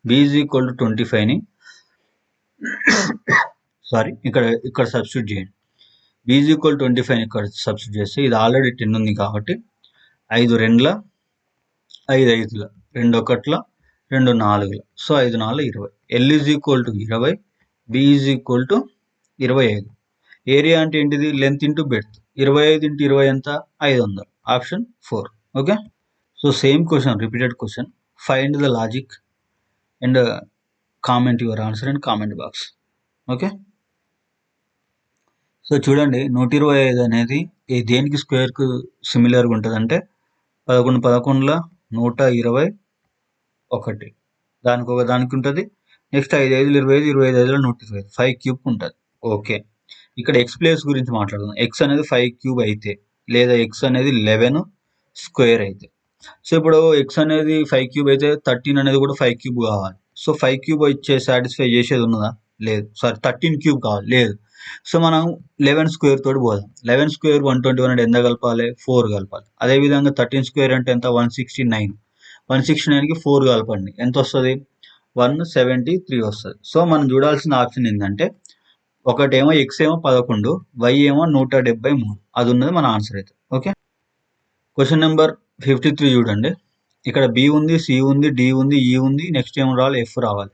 S1: b is equal to 25ని సారీ ఇక్కడ సబ్స్టిట్యూట్ చేయండి. b ఈజ్ ఈక్వల్ 25 ఇక్కడ సబ్స్టిట్యూట్ చేస్తే ఇది ఆల్రెడీ 10 ఉంది కాబట్టి 5 రెండ్ల 5 5ల 2 1ల 2 4ల. So 5 4 20. L is equal to 20, B is equal to 25. Area అంటే ఏంటిది, లెంత్ ఇంటూ బెడ్త్. 25 × 20 ఎంత, 500. Option 4. Okay so same question, repeated question. Find the logic and comment your answer and comment box. Okay so చూడండి 125 అనేది దేనికి స్క్వేర్కు సిమిలర్గా ఉంటుంది అంటే 11 11ల 121 దానికి ఉంటుంది. నెక్స్ట్ 5 5 25 25 5 125 5 క్యూబ్ ఉంటుంది. ఓకే, ఇక్కడ ఎక్స్ ప్లేస్ గురించి మాట్లాడుకుందాం. ఎక్స్ అనేది 5 క్యూబ్ అయితే లేదా ఎక్స్ అనేది 11 స్క్వేర్ అయితే. సో ఇప్పుడు ఎక్స్ అనేది 5 క్యూబ్ అయితే 13 అనేది కూడా 5 క్యూబ్ కావాలి. సో 5 క్యూబ్ ఇచ్చే సాటిస్ఫై చేసేది ఉన్నదా? లేదు. సారీ, 13 క్యూబ్ కావాలి, లేదు. సో మనం 11 స్క్వేర్ తోటి పోదాం. 11 స్క్వేర్ 121 అంటే ఎంత కలపాలి? 4 కలపాలి. అదేవిధంగా 13 స్క్వేర్ అంటే ఎంత? 169. 169కి 4 కలపండి, ఎంత వస్తుంది? 173 వస్తుంది. సో మనం చూడాల్సిన ఆప్షన్ ఏంటంటే ఒకటేమో ఎక్స్ ఏమో 11, వై ఏమో 173. అది ఉన్నది మన ఆన్సర్ అయితే. ఓకే, క్వశ్చన్ నెంబర్ 53 చూడండి. ఇక్కడ బి ఉంది, సి ఉంది, డి ఉంది, ఈ ఉంది. నెక్స్ట్ ఏమో రావాలి? ఎఫ్ రావాలి.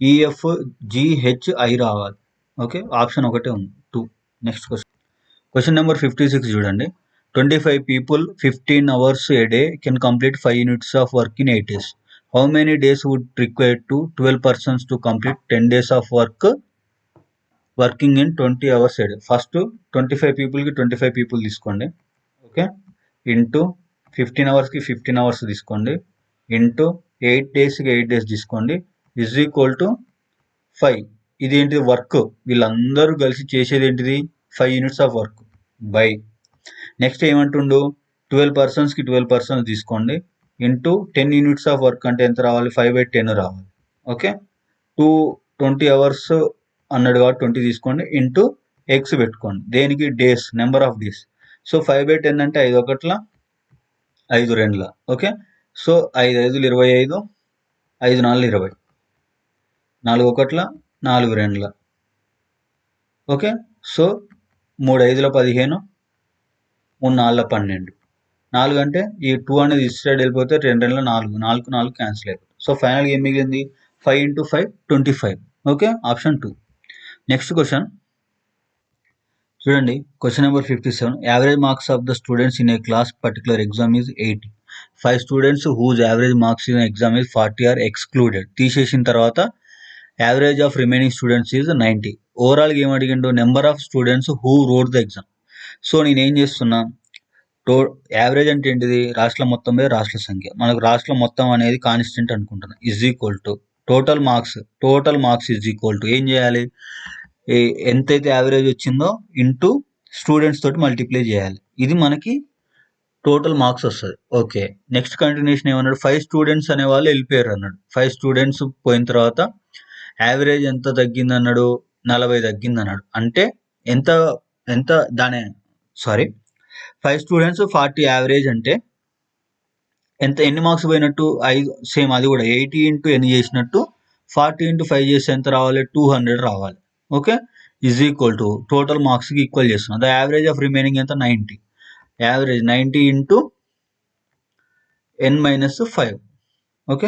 S1: ఈఎఫ్ జిహెచ్ఐ రావాలి. ఓకే, ఆప్షన్ ఒకటే ఉంది, 2. నెక్స్ట్ క్వశ్చన్ నెంబర్ 56 చూడండి. 25 people 15 hours a day can complete 5 units of work in 8 days. How many days would require to 12 persons to complete 10 days of working in 20 hours a day? First 25 పీపుల్కి 25 people తీసుకోండి. Okay, into 15 అవర్స్కి 15 hours తీసుకోండి, into 8 డేస్కి 8 days తీసుకోండి, is equal to 5. ఇది ఏంటిది? Work. వీళ్ళందరూ కలిసి చేసేది ఏంటిది? 5 units of work by. Next ఏమంటుండు? 12 పర్సన్స్కి 12 పర్సన్స్ తీసుకోండి, ఇంటూ 10 యూనిట్స్ ఆఫ్ వర్క్ అంటే ఎంత రావాలి? 5/10 రావాలి. ఓకే, 20 అవర్స్ అన్నాడు కాబట్టి 20 తీసుకోండి, ఇంటూ ఎక్స్ పెట్టుకోండి. దేనికి? Days, number of days. So 5/10 అంటే 5 ఒకట్ల 5 రెండుల. ఓకే, సో 5 5 25, 5 4 20, 4 ఒకట్ల 4 రెండుల. Okay, so 3 5 15, 3 4 12. 4 అంటే ఈ 2 అనేది ఇస్ సైడ్ వెళ్ళిపోతే 2 2 4, 4 4 క్యాన్సిల్ అయిపోతుంది. సో ఫైనల్గా ఏం మిగిలింది? 5 × 5 25. Okay, option 2. నెక్స్ట్ క్వశ్చన్ చూడండి. Question number 57. Average marks of the students in a class particular exam is 80. 5 students whose average marks in exam is 40 are excluded. తీసేసిన తర్వాత average of remaining students is 90. ఓవరాల్గా ఏం అడిగిండు? Number of students who rode the exam. So నేనేం చేస్తున్నా? Average అంటే ఏంటిది? రాష్ట్ర మొత్తం మీద రాష్ట్ర సంఖ్య. మనకు రాష్ట్ర మొత్తం అనేది కాన్స్టెంట్ అనుకుంటున్నా. Is equal to total marks is equal to ఏం చేయాలి? ఎంతైతే యావరేజ్ వచ్చిందో ఇంటూ స్టూడెంట్స్ తోటి మల్టిప్లై చేయాలి. ఇది మనకి టోటల్ మార్క్స్ వస్తుంది. ఓకే, నెక్స్ట్ కంటిన్యూషన్ ఏమన్నాడు? 5 స్టూడెంట్స్ అనే వాళ్ళు వెళ్ళిపోయారు అన్నాడు. 5 స్టూడెంట్స్ పోయిన తర్వాత యావరేజ్ ఎంత తగ్గింది అన్నాడు? 40 తగ్గింది అన్నాడు. అంటే ఎంత ఎంత దాని 5 స్టూడెంట్స్ 40 యావరేజ్ అంటే ఎన్ని మార్క్స్ పోయినట్టు? 5. సేమ్ అది కూడా 80 × ఎన్ని చేసినట్టు 40 × 5 చేస్తే ఎంత రావాలి? 200 రావాలి. Okay, is equal to total మార్క్స్కి ఈక్వల్ చేస్తున్నాం. ద యావరేజ్ ఆఫ్ రిమైనింగ్ ఎంత? 90. Average 90 × n-5. Okay,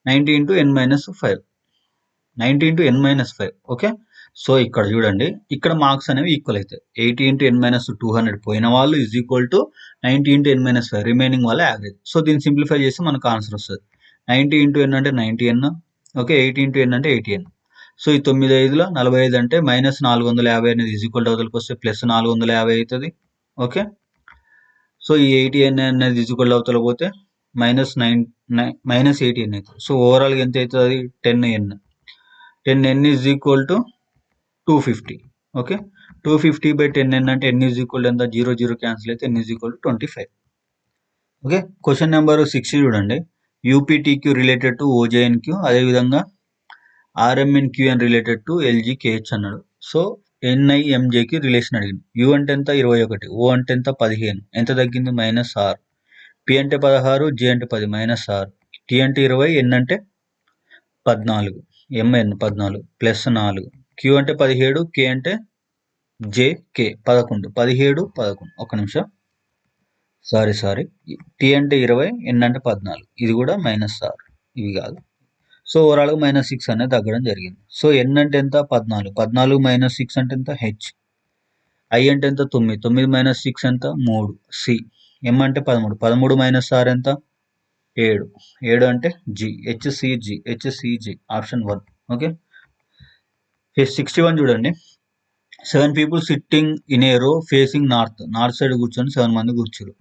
S1: 90 × n-5, 90 × n-5. Okay, so ఇక్కడ చూడండి, ఇక్కడ మార్క్స్ అనేవి ఈక్వల్ అవుతాయి. 80 × n-200 పోయిన వాళ్ళు is equal to 90 × n-5 remaining వాళ్ళ యావరేజ్. సో దీన్ని సింప్లిఫై చేస్తే మనకు ఆన్సర్ వస్తుంది. 90 × n అంటే 90n. ఓకే, 80 × n అంటే 80n. సో ఈ 9 5 45 అంటే -450 అనేది ఈజ్ ఈక్వల్ టు అవతలకి వస్తే +450 అవుతుంది. ఓకే, సో ఈ 80n అనేది ఈజ్ ఈక్వల్ అవతల పోతే -80n అవుతుంది. సో ఓవరాల్గా ఎంత అవుతుంది? 10n. 10n is equal to 250. Okay, 250/10n అంటే n ఈజ్ ఈక్వల్ ఎంత? 0 0 క్యాన్సిల్ అయితే n is equal to 25. Okay, question number 60 చూడండి. యూపీటీక్యూ రిలేటెడ్ టు ఓజేఎన్క్యూ, అదేవిధంగా ఆర్ఎంఎన్క్యూఎన్ రిలేటెడ్ టు ఎల్జీకేహెచ్ అన్నాడు. సో ఎన్ఐఎంజేకి రిలేషన్ అడిగింది. యూ అంటే ఎంత? 21. ఓ అంటే ఎంత? 15. ఎంత తగ్గింది? -6. పి అంటే 16, జే అంటే 10, -6. టీ అంటే 20, ఎన్ అంటే 14, ఎంఎన్ 14 +4. క్యూ అంటే 17, కే అంటే జేకే 11, 17 11. ఒక్క నిమిషం, సారీ. టీ అంటే 20, ఎన్ అంటే 14. ఇది కూడా -6, ఇవి కాదు. సో ఓవరాల్గా -6 అనేది తగ్గడం జరిగింది. సో ఎన్ అంటే ఎంత? 14, 14 -6 అంటే ఎంత? హెచ్. ఐ అంటే ఎంత? 9, 9 - 6 ఎంత? 3, సి. ఎం అంటే 13, 13 - 6 ఎంత? 7, 7 అంటే జి. HCG option 1. ఓకే, 61 చూడండి. 7 people sitting in a row facing north side కూర్చొని 7 మంది కూర్చోరు.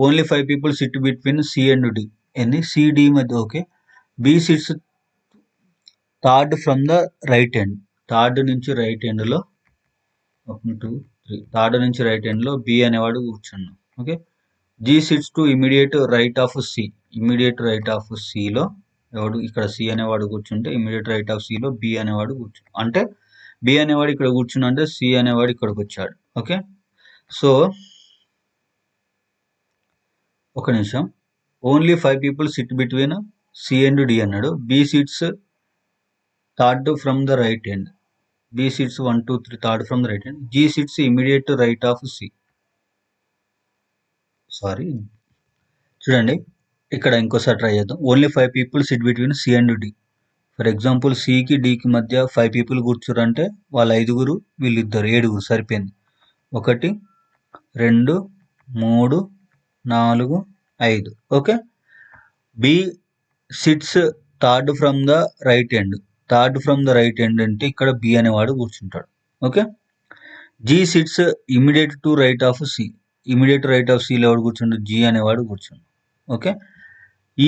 S1: Only 5 people sit between C and D. ఏంది CD మధ్య okay. B sits third from the right end. Third నుంచి రైట్ ఎండ్లో 1 2 3 థర్డ్ నుంచి right ఎండ్లో B అనేవాడు కూర్చున్నాడు. Okay. G sits to immediate right of C. Immediate right of Cలో ఎవడు ఇక్కడ C అనేవాడు కూర్చుంటే ఇమీడియట్ రైట్ ఆఫ్ Cలో B అనేవాడు కూర్చు అంటే B అనేవాడు ఇక్కడ కూర్చున్నా అంటే C అనేవాడు ఇక్కడికి వచ్చాడు. ఓకే. సో ఒక నిమిషం. Only 5 people sit between C and D అన్నాడు. B seats third from the right end. B seats 1 2 3 third from the right end. G seats immediate right of C. Sorry చూడండి ఇక్కడ ఇంకోసారి try చేద్దాం. Only 5 people sit between C and D. For example సికి డికి మధ్య 5 people కూర్చోరంటే వాళ్ళ 5గురు వీళ్ళిద్దరు 7గురు సరిపోయింది. 1 2 3 4 5. Okay. B sits third from the right end. Third from the right end అంటే ఇక్కడ బి అనేవాడు కూర్చుంటాడు. Okay. G sits immediate to right of C. Immediate right of సిలో ఎవడు కూర్చుండు జీ అనేవాడు కూర్చుండు. Okay.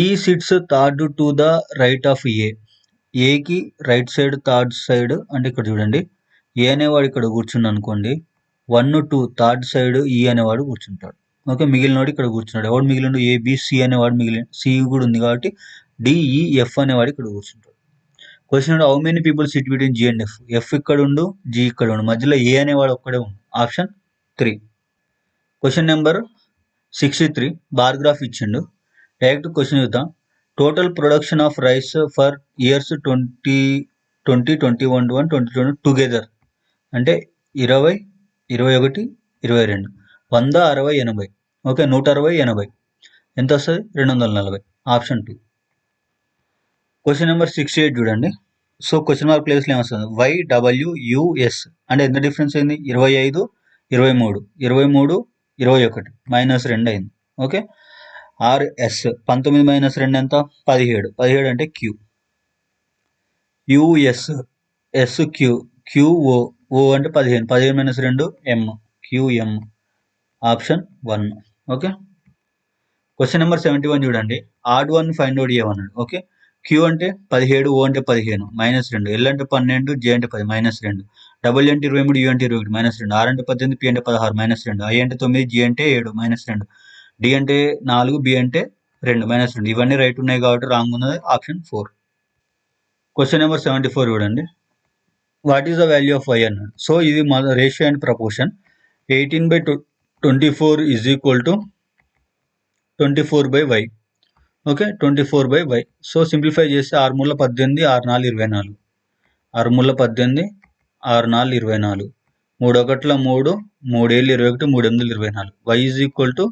S1: E sits third to the right of A. ఏకి రైట్ సైడ్ థర్డ్ సైడ్ అంటే ఇక్కడ చూడండి ఏ అనేవాడు ఇక్కడ కూర్చుండు అనుకోండి. 1 2 థర్డ్ సైడ్ ఈ అనేవాడు కూర్చుంటాడు. ఓకే. మిగిలినవాడు ఇక్కడ కూర్చున్నాడు. ఎవడు మిగిలిండు ఏబిసి అనేవాడు మిగిలిన సి కూడా ఉంది కాబట్టి డిఈఎఫ్ అనేవాడు ఇక్కడ కూర్చుంటాడు. Question how many people sit between G and F. F ఇక్కడ ఉండు జీ ఇక్కడ ఉండు మధ్యలో ఏ అనేవాడు ఒక్కడే ఉండు. Option 3. Question number 63 bar graph ఇచ్చిండు. డైరెక్ట్ క్వశ్చన్ చూద్దాం. Total production of rice for years 2020, 2021, 2022 together అంటే 20, 21, 22 100 60 80. ఓకే. 160 80 ఎంత వస్తుంది 240. ఆప్షన్ 2. క్వశ్చన్ నెంబర్ 68 చూడండి. సో క్వశ్చన్ మార్క్ ప్లేస్లో ఏమొస్తుంది YWUS అంటే ఎంత డిఫరెన్స్ అయింది 25 23 23 21 -2 అయింది. ఓకే. RS 19 - 2 ఎంత 17 17 అంటే Q. US SQ QO O అంటే 15 15 - 2 M QM. Option 1. Okay. Question number 71 చూడండి. ఆడ్ వన్ ఫైండ్ అవుట్ చేయమన్నాడు. ఓకే. Q అంటే 17 O అంటే 15 -2 L అంటే 12 J అంటే 10 -2 W అంటే 23 U అంటే 21 -2 R అంటే 18 P అంటే 16 -2 I అంటే 9 G అంటే 7 -2 D అంటే 4 B అంటే 2 -2 ఇవన్నీ రైట్ ఉన్నాయి కాబట్టి రాంగ్ ఉన్నది ఆప్షన్ 4. క్వశ్చన్ నెంబర్ 74 చూడండి. What is the value of y అన్నాడు. సో ఇది మన ratio and proportion 18/24 is equal to 24/y. Okay. 24/y. So simplify చేస్తే 6 మూల 18 6 4 24 6 మూల 18 6 4 24 3 1 3 3 7 21 3 8 24 y ఈజ్ ఈక్వల్ టు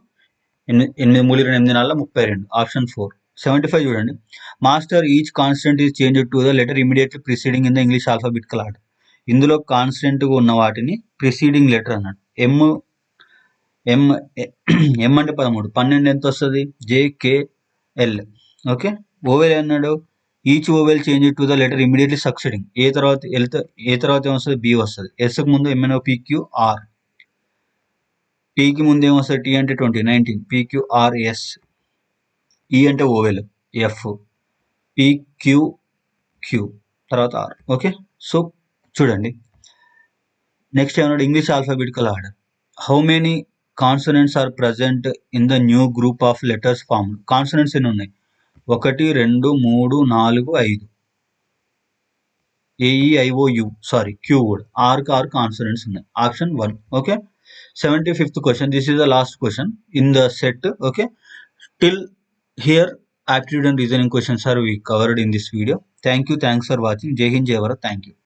S1: 8 మూల 8 4 32. ఆప్షన్ 4. 75 చూడండి. Master each constant is change to the letter immediately preceding in the English alphabetical order. ఇందులో కాన్స్టెంట్గా ఉన్న వాటిని preceding letter అన్నాడు. ఎం అంటే 13 12 ఎంత వస్తుంది JKL. ఓకే. ఓవెల్ అన్నాడు. Each vowel change to the letter immediately succeeding. A తర్వాత ఏమొస్తుంది బి వస్తుంది. ఎస్కి ముందు MNOPQR. టీకి ముందు ఏమొస్తుంది టీ అంటే 20 19 PQRS. ఈ అంటే ఓవెల్ ఎఫ్ PQQ తర్వాత R. ఓకే. సో చూడండి నెక్స్ట్ ఏమన్నాడు English alphabetical order. How many consonants are present in the new group of letters form. Consonants ఎన్ని ఉన్నాయి 1 2 3 4 5 AEIOU సారీ Q కూడా R కాన్సనెంట్స్ ఉన్నాయి. Option 1. Okay. 75th question. This is the last question in the set. Okay. Till here aptitude and reasoning questions are we covered in this video. Thanks for watching. Jai Hind, Jai Bharat. Thank you.